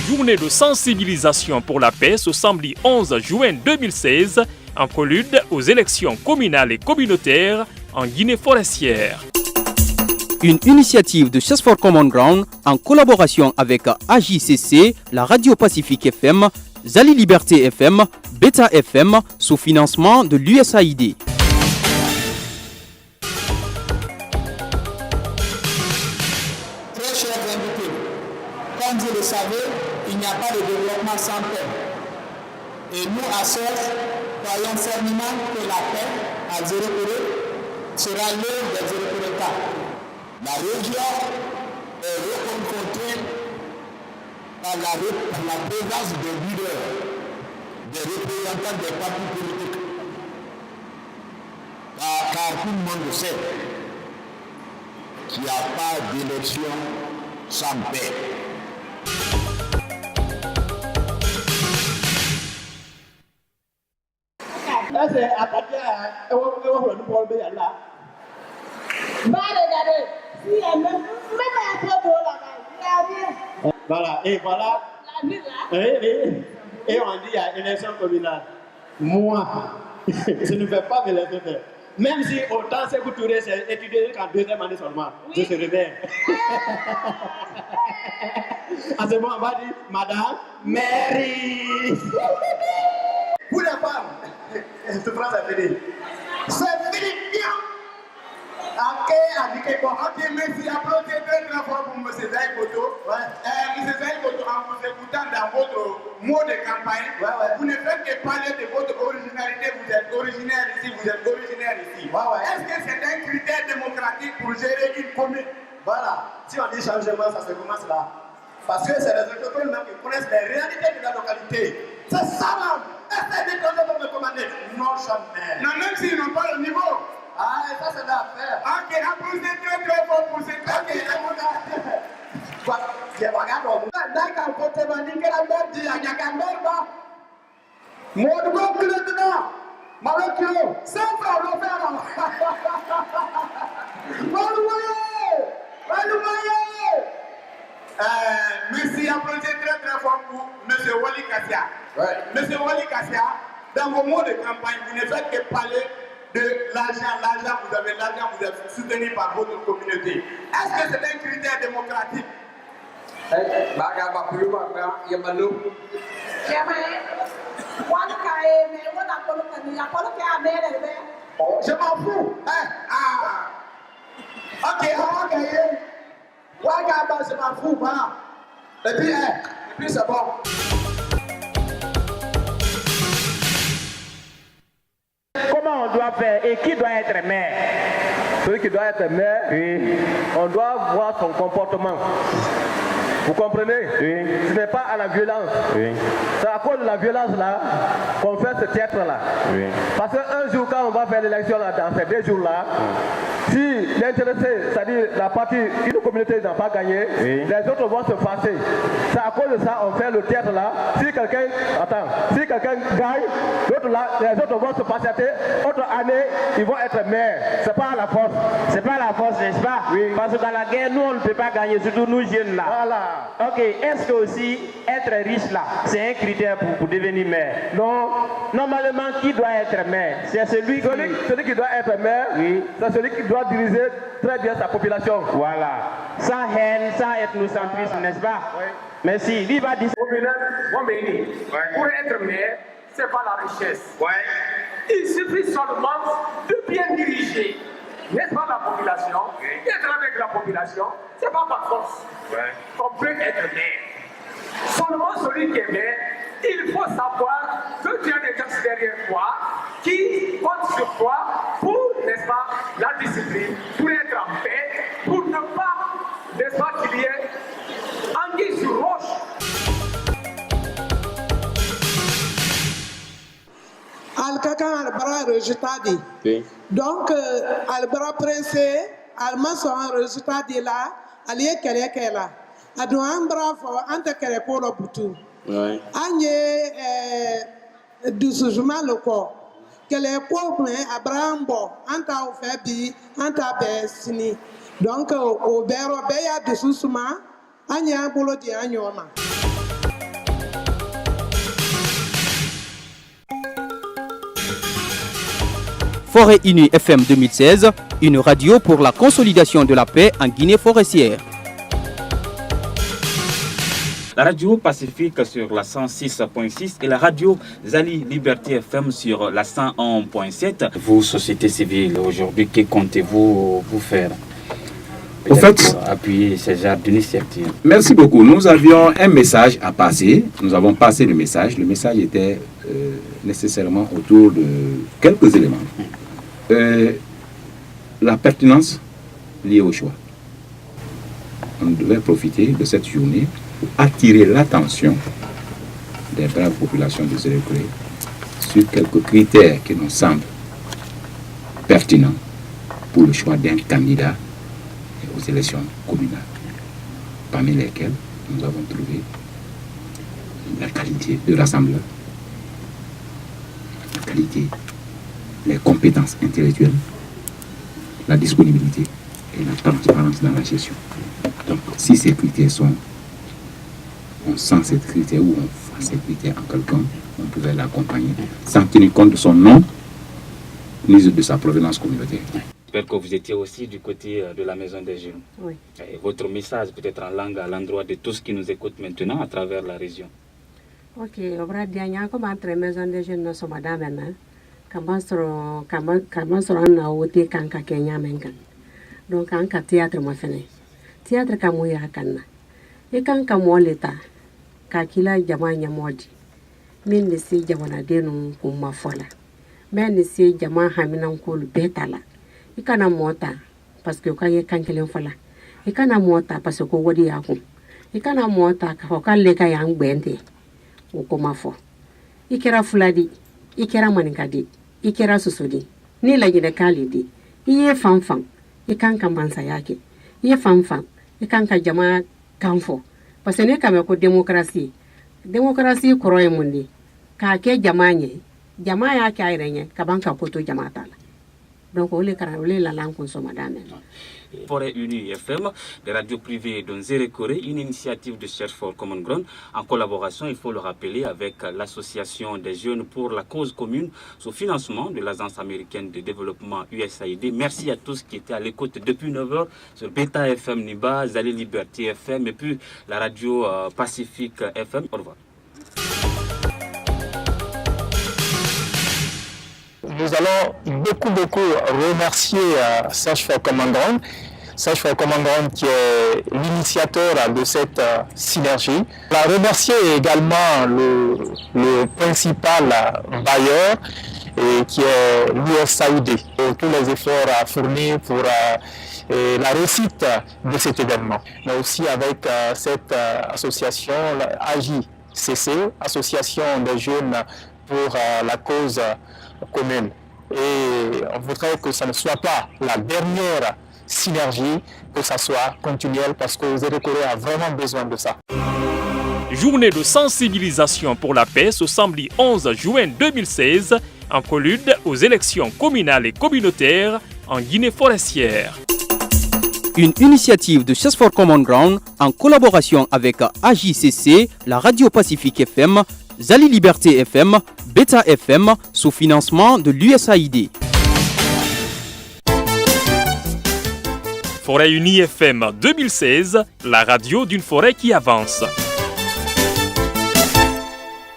journée de sensibilisation pour la paix ce samedi 11 juin 2016 en prélude aux élections communales et communautaires en Guinée forestière. Une initiative de Chess for Common Ground en collaboration avec AJCC, la Radio Pacifique FM, Zali Liberté FM, Beta FM, sous financement de l'USAID. Très chers invités, comme vous le savez, il n'y a pas de développement sans paix. Et nous, à CES, croyons fermement que la paix à Zéro-Kéré sera l'œuvre des Zéro-Kérétas. La région est reconfortée par la présence des leaders, des représentants des partis politiques. Car tout le monde sait qu'il n'y a pas d'élection sans paix. Voilà, et voilà. Et on dit il y a élection communale. Moi, je ne vais pas me laisser faire. Même si autant c'est que Touré s'est étudié qu'en deuxième année seulement, je se réveille. À ce moment, on va dire Madame Mary. Pour les femmes, cette phrase est finie. C'est fini, bien. Ok, merci, applaudissez très très fort pour M. Zahir Boto. M. Zahir Boto, en vous écoutant dans votre mot de campagne, vous ne faites que parler de votre originalité. Vous êtes originaire ici, vous êtes originaire ici. Est-ce que c'est un critère démocratique pour gérer une commune? Voilà, si on dit changement, ça se commence là. Parce que c'est les autochtones qui connaissent les réalités de la localité. C'est ça, là. Est-ce que c'est des commander? Non, jamais. Non, même s'ils n'ont pas le niveau. Ah, ça c'est l'affaire. Ok, applaudissez très très fort pour cette ok, quoi? Je regarde. D'accord, côté bandit, que la merde dit, il y a qu'un merde. Mon bon clôture, malheureusement, c'est pas le faire. Merci, applaudissez très très fort pour M. Wali Kassia. M. Wali Kassia, dans vos mots de campagne, vous ne faites que parler de l'argent, vous avez l'argent, vous êtes soutenu par votre communauté. Est-ce que c'est un critère démocratique? Je m'en fous. Ok, on va gagner. Je m'en fous, voilà. Et puis c'est bon. Comment on doit faire et qui doit être maire? Celui qui doit être maire, oui. On doit voir son comportement. Vous comprenez? Oui. Ce n'est pas à la violence. Oui. C'est à cause de la violence là qu'on fait ce théâtre-là. Oui. Parce qu'un jour, quand on va faire l'élection là, dans ces 2 jours-là, si l'intéressé, c'est-à-dire la partie, une communauté n'a pas gagné, oui, les autres vont se passer. C'est à cause de ça qu'on fait le théâtre là. Si quelqu'un gagne, l'autre là, les autres vont se passer. Autre année, ils vont être maires. C'est pas à la force. C'est pas à la force, n'est-ce pas? Oui. Parce que dans la guerre, nous on ne peut pas gagner, surtout nous jeunes là. Voilà. Ok, est-ce que aussi être riche là, c'est un critère pour devenir maire? Non. Normalement, qui doit être maire? C'est celui qui doit être maire, oui. C'est celui qui doit diriger très bien sa population. Voilà. Sans haine, sans ethnocentrisme, n'est-ce pas? Oui. Merci. Lui va dire. Pour être maire, c'est pas la richesse. Ouais. Il suffit seulement de bien diriger. N'est-ce pas la population? D'être avec la population, c'est pas par force. Ouais. On peut être maire. Seulement celui qui est maire, il faut savoir que tu as des gens derrière toi qui comptent sur toi pour, n'est-ce pas, la discipline, pour être en paix, pour ne pas, n'est-ce pas, qu'il y ait anguille sur roche. Alcacan albara résultat dit. Donc albara pressé, alma son résultat dit là, allié qu'elle là. Adouan bravo, ante qu'elle pour le boutou. Agne du sujement le corps. Que les pauvres Abraham bon, anta au fabi, anta besini. Donc au béro béa du sousuma, agne un boulot di agnoma. Forêt Unie FM 2016, une radio pour la consolidation de la paix en Guinée forestière. La radio Pacifique sur la 106.6 et la radio Zali Liberté FM sur la 101.7. Vous, société civile, aujourd'hui, que comptez-vous faire? Au fait, appuyer ces genres d'initiatives. Merci beaucoup. Nous avions un message à passer. Nous avons passé le message. Le message était nécessairement autour de quelques éléments. La pertinence liée au choix. On devait profiter de cette journée pour attirer l'attention des braves populations de Zérékoré sur quelques critères qui nous semblent pertinents pour le choix d'un candidat aux élections communales, parmi lesquelles nous avons trouvé la qualité de rassembleur, la qualité, les compétences intellectuelles, la disponibilité et la transparence dans la gestion. Donc, si ces critères sont, on sent ces critères ou on voit ces critères en quelqu'un, on pouvait l'accompagner sans tenir compte de son nom ni de sa provenance communautaire. J'espère que vous étiez aussi du côté de la Maison des Jeunes. Oui. Et votre message peut-être en langue à l'endroit de tous qui nous écoutent maintenant à travers la région. Ok, obra dianya comme entre Maison des Jeunes so madame kambasro na wote kanka Kenya menkan. Donc anka théâtre ma fene. Théâtre kamuya kanna. E kanka mo leta ka kila jamanya modi. Min ne si jamana denu kuma fola. Men ne si jama haminan ko betala. Ikana mota parce que ka ye kankelen fola. Ikana mota parce que wodi yakum. Ikana mota ka hokalle ka yang bente. O kuma fo. Ikera fuladi, ikera maninkadi, ikera susudi. Ni la jide kalidi. Iye fanfan, ikanka mansa yake. Iye fanfan, ikanka jama kanfo. Parce que ne kame ko démocratie. Démocratie koroye mundi. Ka ke jamanye. Jama yake ayrenye kabanka poto jama tala. Donc, on est la langue madame. Forêt Unie FM, des radios privées de Zérékoré, une initiative de Search for Common Ground, en collaboration, il faut le rappeler, avec l'Association des jeunes pour la cause commune, sous financement de l'Agence américaine de développement USAID. Merci à tous qui étaient à l'écoute depuis 9h sur Beta FM Niba, Zali Liberté FM et puis la radio Pacifique FM. Au revoir. Nous allons beaucoup remercier Search for Common Ground. Search for Common Ground qui est l'initiateur de cette synergie. On va remercier également le principal bailleur qui est l'USAID pour tous les efforts fournis pour la réussite de cet événement. Mais aussi avec cette association, AJCC, Association des jeunes pour la cause commune. Et on voudrait que ça ne soit pas la dernière synergie, que ça soit continuel parce que Zérékoré a vraiment besoin de ça. Journée de sensibilisation pour la paix ce samedi 11 juin 2016 en prélude aux élections communales et communautaires en Guinée forestière. Une initiative de Search for Common Ground en collaboration avec AJCC, la radio Pacifique FM, Zali Liberté FM, Beta FM, sous financement de l'USAID. Forêt Unie FM 2016, la radio d'une forêt qui avance.